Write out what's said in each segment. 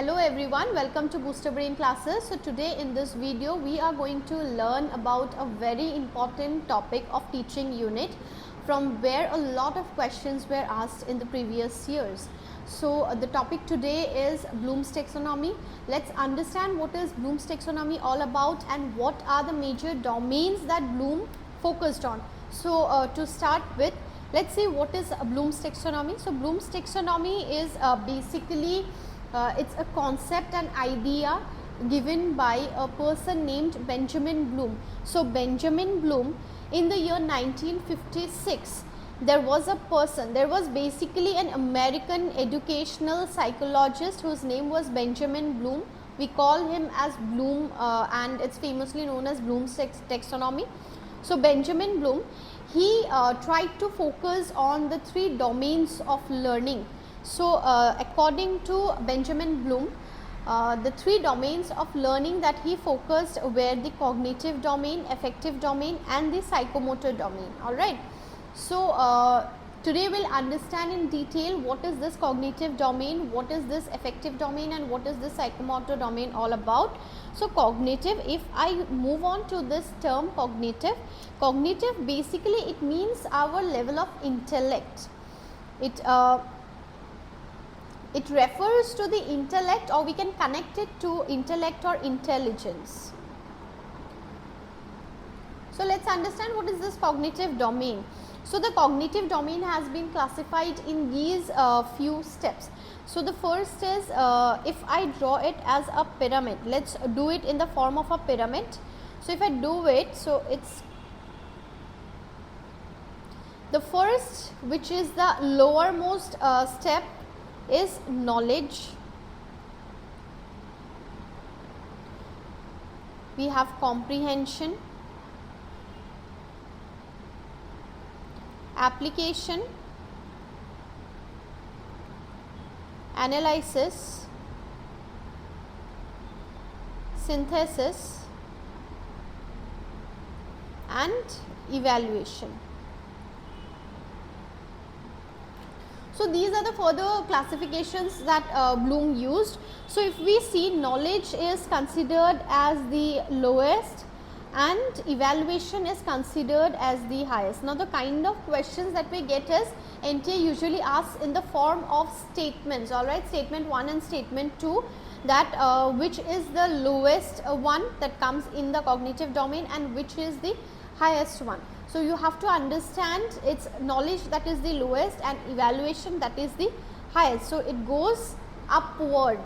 Hello everyone, welcome to Booster Brain classes. So today in this video we are going to learn about a very important topic of teaching unit from where a lot of questions were asked in the previous years. So the topic today is Bloom's taxonomy. Let's understand what is Bloom's taxonomy all about and what are the major domains that Bloom focused on. So to start with, let's see what is Bloom's taxonomy. So Bloom's taxonomy is basically it's a concept and idea given by a person named Benjamin Bloom. So Benjamin Bloom, in the year 1956, there was a person, there was basically an American educational psychologist whose name was Benjamin Bloom. We call him as Bloom and it's famously known as Bloom's taxonomy. So Benjamin Bloom, he tried to focus on the three domains of learning. So according to Benjamin Bloom, the three domains of learning that he focused were the cognitive domain, affective domain and the psychomotor domain. Alright. So today we will understand in detail what is this cognitive domain, what is this affective domain and what is this psychomotor domain all about. So cognitive, if I move on to this term cognitive basically it means our level of intellect. It refers to the intellect, or we can connect it to intellect or intelligence. So let's understand what is this cognitive domain. So the cognitive domain has been classified in these few steps. So the first is if I draw it as a pyramid, let's do it in the form of a pyramid. So if I do it, so it's the first, which is the lowermost step, is knowledge. We have comprehension, application, analysis, synthesis and evaluation. So these are the further classifications that Bloom used. So if we see, knowledge is considered as the lowest and evaluation is considered as the highest. Now the kind of questions that we get is NTA usually asks in the form of statements, alright, statement 1 and statement 2, that which is the lowest one that comes in the cognitive domain and which is the highest one. So you have to understand it's knowledge that is the lowest and evaluation that is the highest. So it goes upward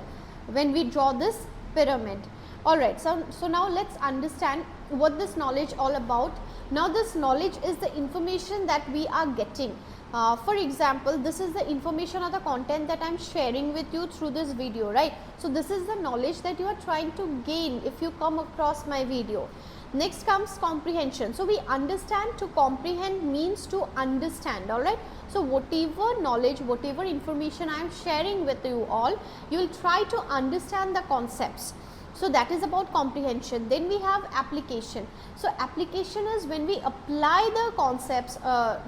when we draw this pyramid. Alright, so now let's understand what this knowledge all about. Now this knowledge is the information that we are getting. For example, this is the information or the content that I am sharing with you through this video, right? So this is the knowledge that you are trying to gain if you come across my video. Next comes comprehension. So we understand, to comprehend means to understand, alright. So whatever knowledge, whatever information I am sharing with you all, you will try to understand the concepts. So that is about comprehension. Then we have application. So application is when we apply the concepts,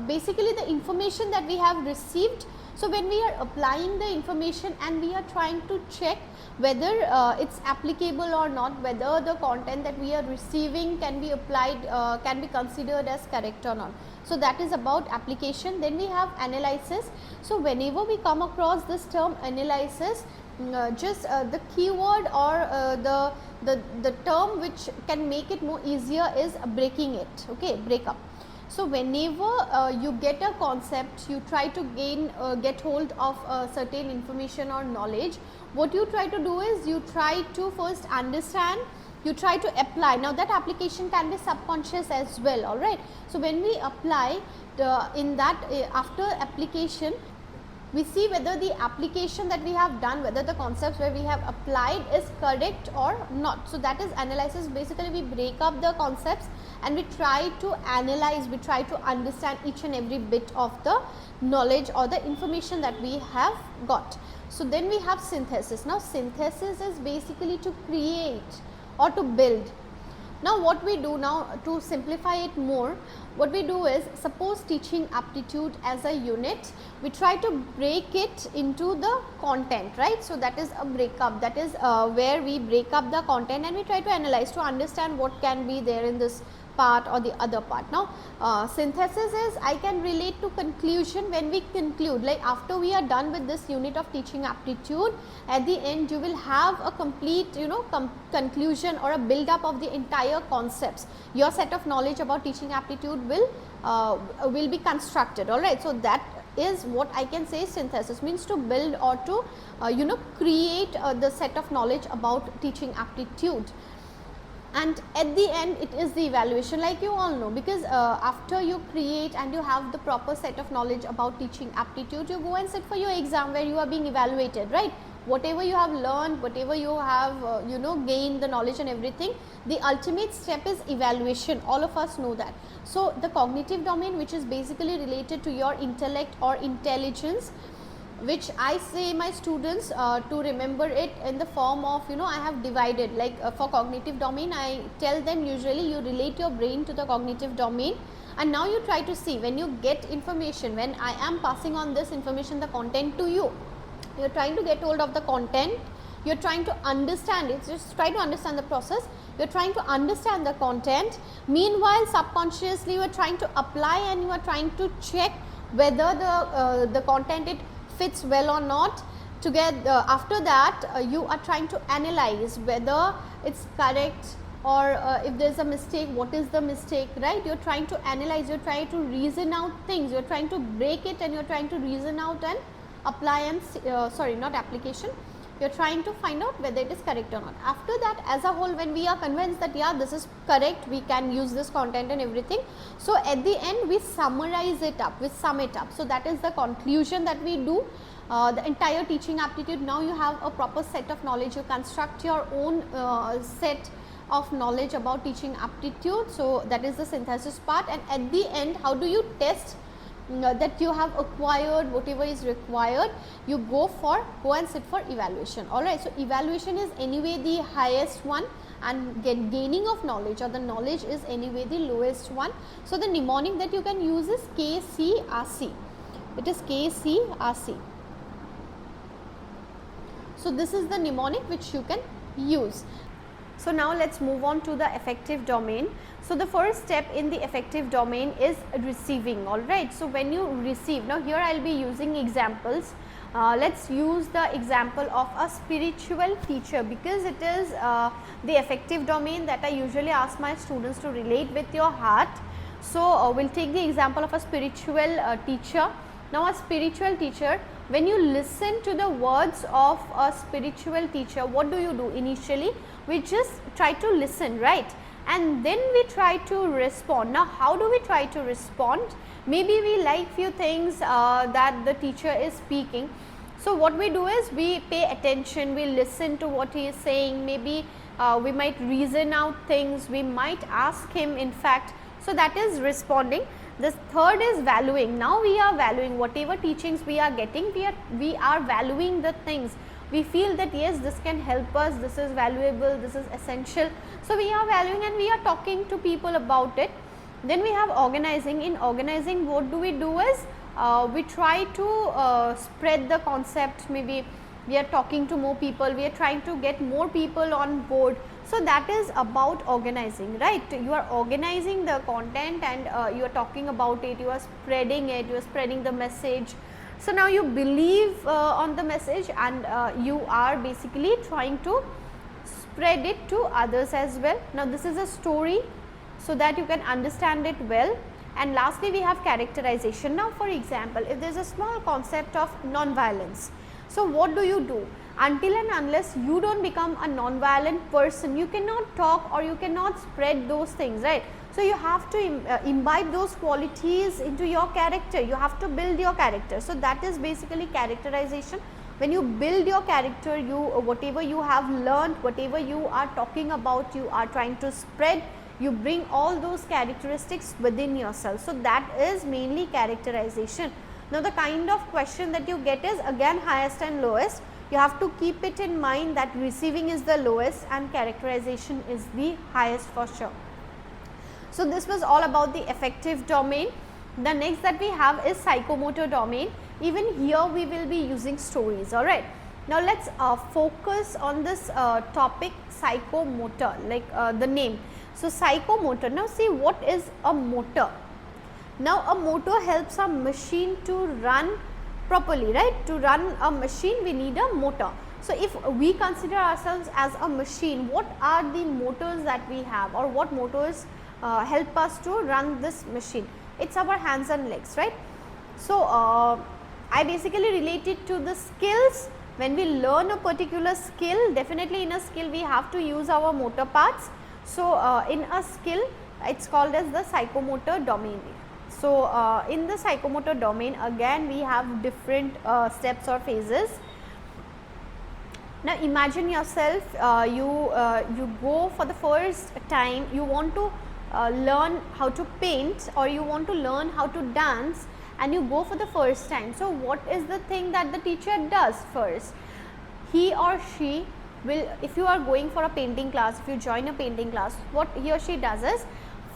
basically the information that we have received. So when we are applying the information and we are trying to check whether it's applicable or not, whether the content that we are receiving can be applied, can be considered as correct or not. So that is about application. Then we have analysis. So whenever we come across this term analysis, just the keyword or the term which can make it more easier is breaking it, okay, break up. So whenever you get a concept, you try to get hold of certain information or knowledge, what you try to do is you try to first understand, you try to apply. Now that application can be subconscious as well, alright. So when we apply in that after application, we see whether the application that we have done, whether the concepts where we have applied is correct or not. So that is analysis. Basically we break up the concepts and we try to analyze, we try to understand each and every bit of the knowledge or the information that we have got. So then we have synthesis. Now synthesis is basically to create or to build. Now what we do now to simplify it more, what we do is, suppose teaching aptitude as a unit, we try to break it into the content, right. So that is a breakup, that is where we break up the content and we try to analyze to understand what can be there in this part or the other part. Now synthesis is, I can relate to conclusion. When we conclude, like after we are done with this unit of teaching aptitude, at the end you will have a complete conclusion or a build up of the entire concepts. Your set of knowledge about teaching aptitude will be constructed, all right. So that is what I can say synthesis means, to build or to create the set of knowledge about teaching aptitude. And at the end it is the evaluation, like you all know, because after you create and you have the proper set of knowledge about teaching aptitude, you go and sit for your exam where you are being evaluated, right. Whatever you have learned, whatever you have gained the knowledge and everything, the ultimate step is evaluation. All of us know that. So the cognitive domain, which is basically related to your intellect or intelligence, which I say my students to remember it in the form of, I have divided, like for cognitive domain, I tell them usually you relate your brain to the cognitive domain, and now you try to see, when you get information, when I am passing on this information, the content to you, you are trying to get hold of the content, you are trying to understand it, just try to understand the process, you are trying to understand the content, meanwhile subconsciously you are trying to apply and you are trying to check whether the content it fits well or not. Together after that you are trying to analyze whether it's correct, or if there is a mistake, what is the mistake, right. You are trying to analyze, you are trying to reason out things, you are trying to break it and you are trying to reason out and apply and sorry, not application, you are trying to find out whether it is correct or not. After that, as a whole, when we are convinced that yeah, this is correct, we can use this content and everything, so at the end we summarize it up, we sum it up. So that is the conclusion that we do. The entire teaching aptitude, now you have a proper set of knowledge, you construct your own set of knowledge about teaching aptitude. So that is the synthesis part, and at the end, how do you test that you have acquired whatever is required? You go and sit for evaluation, all right. So evaluation is anyway the highest one, and gaining of knowledge or the knowledge is anyway the lowest one. So the mnemonic that you can use is KCRC, it is KCRC. So this is the mnemonic which you can use. So now let's move on to the affective domain. So the first step in the affective domain is receiving, all right. So when you receive, now here I will be using examples. Let's use the example of a spiritual teacher, because it is the affective domain that I usually ask my students to relate with your heart. So we'll take the example of a spiritual teacher. Now a spiritual teacher, when you listen to the words of a spiritual teacher, what do you do? Initially we just try to listen, right, and then we try to respond. Now how do we try to respond? Maybe we like few things that the teacher is speaking. So what we do is we pay attention, we listen to what he is saying, maybe we might reason out things, we might ask him in fact. So that is responding. The third is valuing. Now we are valuing whatever teachings we are getting, we are valuing the things. We feel that yes, this can help us, this is valuable, this is essential. So we are valuing and we are talking to people about it. Then we have organizing. In organizing, what do is we try to spread the concept, maybe we are talking to more people, we are trying to get more people on board. So that is about organizing, right. You are organizing the content and you are talking about it, you are spreading the message. So now you believe on the message and you are basically trying to spread it to others as well. Now this is a story so that you can understand it well. And lastly we have characterization. Now for example, if there is a small concept of non-violence, so what do? Until and unless you don't become a non-violent person, you cannot talk or you cannot spread those things, right. So you have to imbibe those qualities into your character, you have to build your character. So that is basically characterization. When you build your character, whatever you have learned, whatever you are talking about, you are trying to spread, you bring all those characteristics within yourself. So that is mainly characterization. Now the kind of question that you get is again highest and lowest. You have to keep it in mind that receiving is the lowest and characterization is the highest for sure. So, this was all about the affective domain. The next that we have is psychomotor domain. Even here we will be using stories, alright. Now, let us focus on this topic psychomotor, like the name. So, psychomotor. Now, see what is a motor. Now, a motor helps a machine to run properly, right. To run a machine we need a motor. So, if we consider ourselves as a machine, what are the motors that we have, or what motors help us to run this machine? It's our hands and legs, right. So, I basically relate it to the skills. When we learn a particular skill, definitely in a skill we have to use our motor parts. So, in a skill it is called as the psychomotor domain. So, in the psychomotor domain again we have different steps or phases. Now, imagine yourself you go for the first time, you want to learn how to paint, or you want to learn how to dance, and you go for the first time. So, what is the thing that the teacher does first? He or she will, if you are going for a painting class, if you join a painting class, what he or she does is,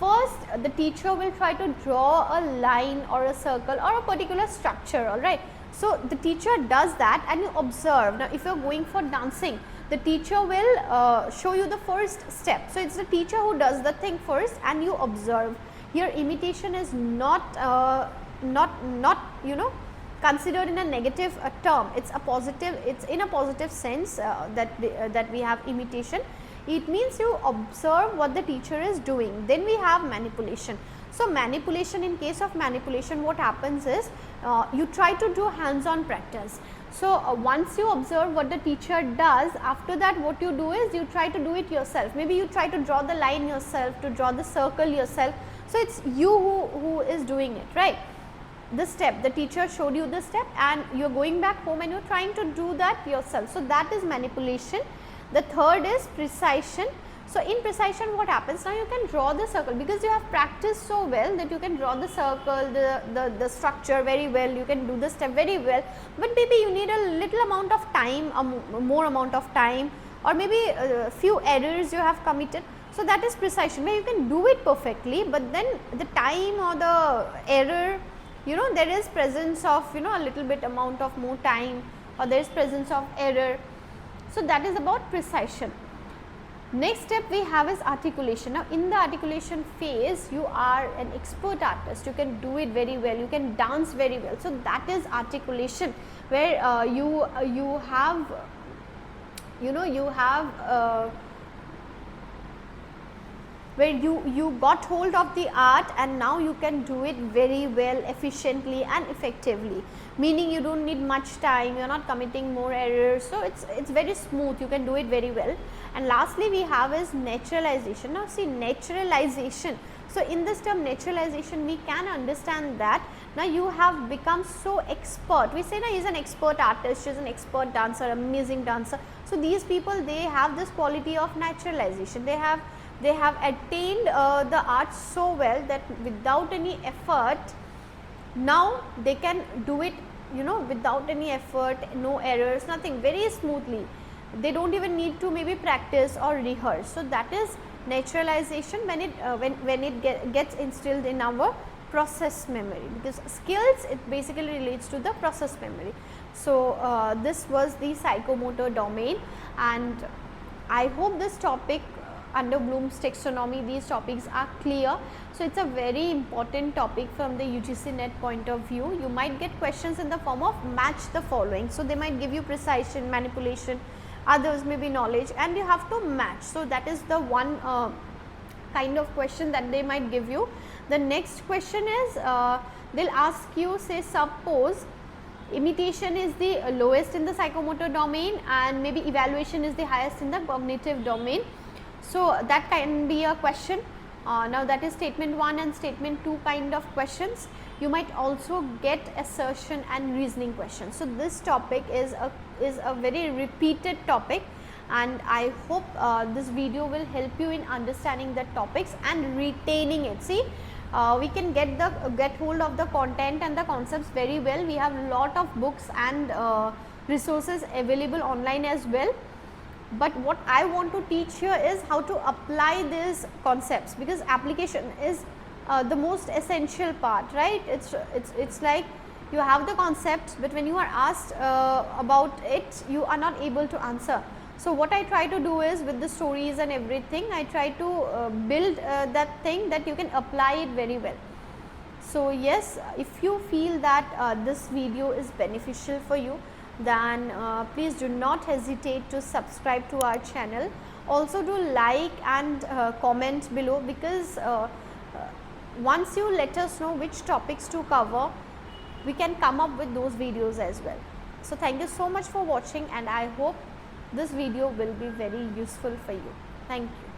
first the teacher will try to draw a line or a circle or a particular structure, alright. So, the teacher does that and you observe. Now, if you are going for dancing, the teacher will show you the first step. So, it is the teacher who does the thing first and you observe. Here imitation is not you know, considered in a negative term. It's a positive, it's in a positive sense that we have imitation. It means you observe what the teacher is doing. Then we have manipulation. So, manipulation, in case of manipulation, what happens is you try to do hands on practice. So, once you observe what the teacher does, after that what you do is you try to do it yourself. Maybe you try to draw the line yourself, to draw the circle yourself. So, it is you who is doing it, right. The step, the teacher showed you the step and you are going back home and you are trying to do that yourself. So, that is manipulation. The third is precision. So, in precision what happens, now you can draw the circle because you have practiced so well that you can draw the circle, the structure very well, you can do the step very well, but maybe you need a little amount of time, more amount of time, or maybe a few errors you have committed. So, that is precision where you can do it perfectly, but then the time or the error, you know, there is presence of, you know, a little bit amount of more time, or there is presence of error. So, that is about precision. Next step we have is articulation. Now, in the articulation phase, you are an expert artist, you can do it very well, you can dance very well. So, that is articulation where you have, you know, you have where you got hold of the art and now you can do it very well, efficiently and effectively, meaning you do not need much time, you are not committing more errors. So, it is very smooth, you can do it very well. And lastly we have is naturalization. Now, see naturalization. So, in this term naturalization we can understand that now you have become so expert. We say now he is an expert artist, she is an expert dancer, amazing dancer. So, these people, they have this quality of naturalization. They have attained the art so well that without any effort, now they can do it, you know, without any effort, no errors, nothing, very smoothly. They do not even need to maybe practice or rehearse. So, that is naturalization when it gets instilled in our process memory, because skills, it basically relates to the process memory. So, this was the psychomotor domain, and I hope this topic under Bloom's taxonomy, these topics are clear. So, it is a very important topic from the UGC NET point of view. You might get questions in the form of match the following. So, they might give you precision, manipulation, others may be knowledge, and you have to match. So, that is the one kind of question that they might give you. The next question is, they will ask you, say suppose imitation is the lowest in the psychomotor domain and maybe evaluation is the highest in the cognitive domain. So, that can be a question. Now, that is statement 1 and statement 2 kind of questions. You might also get assertion and reasoning questions. So, this topic is a very repeated topic, and I hope this video will help you in understanding the topics and retaining it. See, we can get hold of the content and the concepts very well. We have lot of books and resources available online as well. But what I want to teach here is how to apply these concepts, because application is the most essential part, right? It's like you have the concept, but when you are asked about it, you are not able to answer. So what I try to do is, with the stories and everything, I try to build that thing that you can apply it very well. So yes, if you feel that this video is beneficial for you, then please do not hesitate to subscribe to our channel. Also do like and comment below, because once you let us know which topics to cover, we can come up with those videos as well. So thank you so much for watching, and I hope this video will be very useful for you. Thank you.